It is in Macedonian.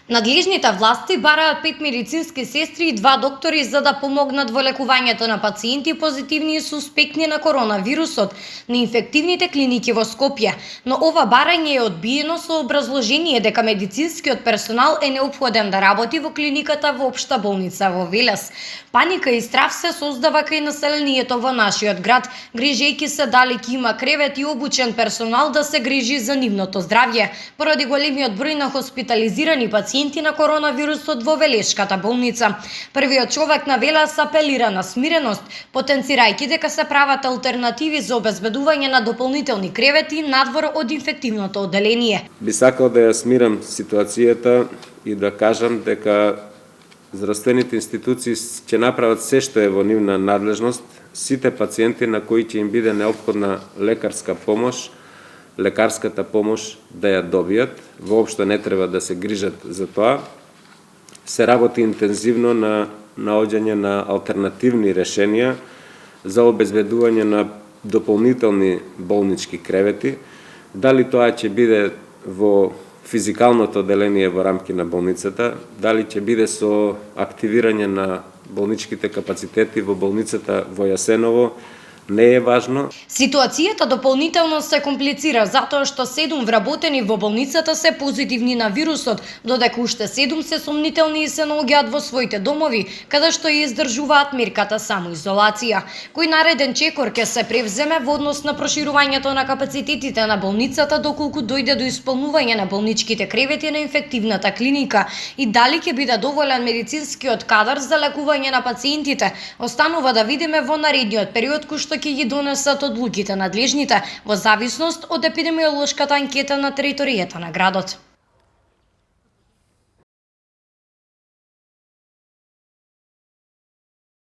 Надлежните власти бараат 5 медицински сестри и 2 доктори за да помогнат во лекувањето на пациенти позитивни и суспектни на коронавирусот на инфективните клиники во Скопје, но ова барање е одбиено со образложение дека медицинскиот персонал е неопходен да работи во клиниката во Општа болница во Велес. Паника и страв се создава кај населението во нашиот град, грижејќи се дали ќе има кревет и обучен персонал да се грижи за нивното здравје, поради големиот број на хоспитализирани пациенти на коронавирусот во Велешката болница. Првиот човек на Велес апелира на смиреност, потенцирајќи дека се прават алтернативи за обезбедување на дополнителни кревети надвор од инфективното одделение. Би сакал да ја смирам ситуацијата и да кажам дека здравствените институции ќе направат се што е во нивна надлежност, сите пациенти на кои ќе им биде неопходна лекарска помош, лекарската помош да ја добијат, воопшто не треба да се грижат за тоа. Се работи интензивно на наоѓање на алтернативни решенија за обезбедување на дополнителни болнички кревети. Дали тоа ќе биде во физикалното одделение во рамки на болницата, дали ќе биде со активирање на болничките капацитети во болницата во Јасеново, не е важно. Ситуацијата дополнително се комплицира затоа што 7 вработени во болницата се позитивни на вирусот, додека уште 7 се сомнителни и се наоѓаат во своите домови, каде што ја издржуваат мерката самоизолација. Кој нареден чекор ќе се превземе во однос на проширувањето на капацитетите на болницата доколку дојде до исполнување на болничките кревети на инфективната клиника и дали ќе биде доволен медицинскиот кадар за лекување на пациентите, останува да видиме во наредниот период кој што ќе ги донесат одлуките надлежните во зависност од епидемиолошката анкета на територијата на градот.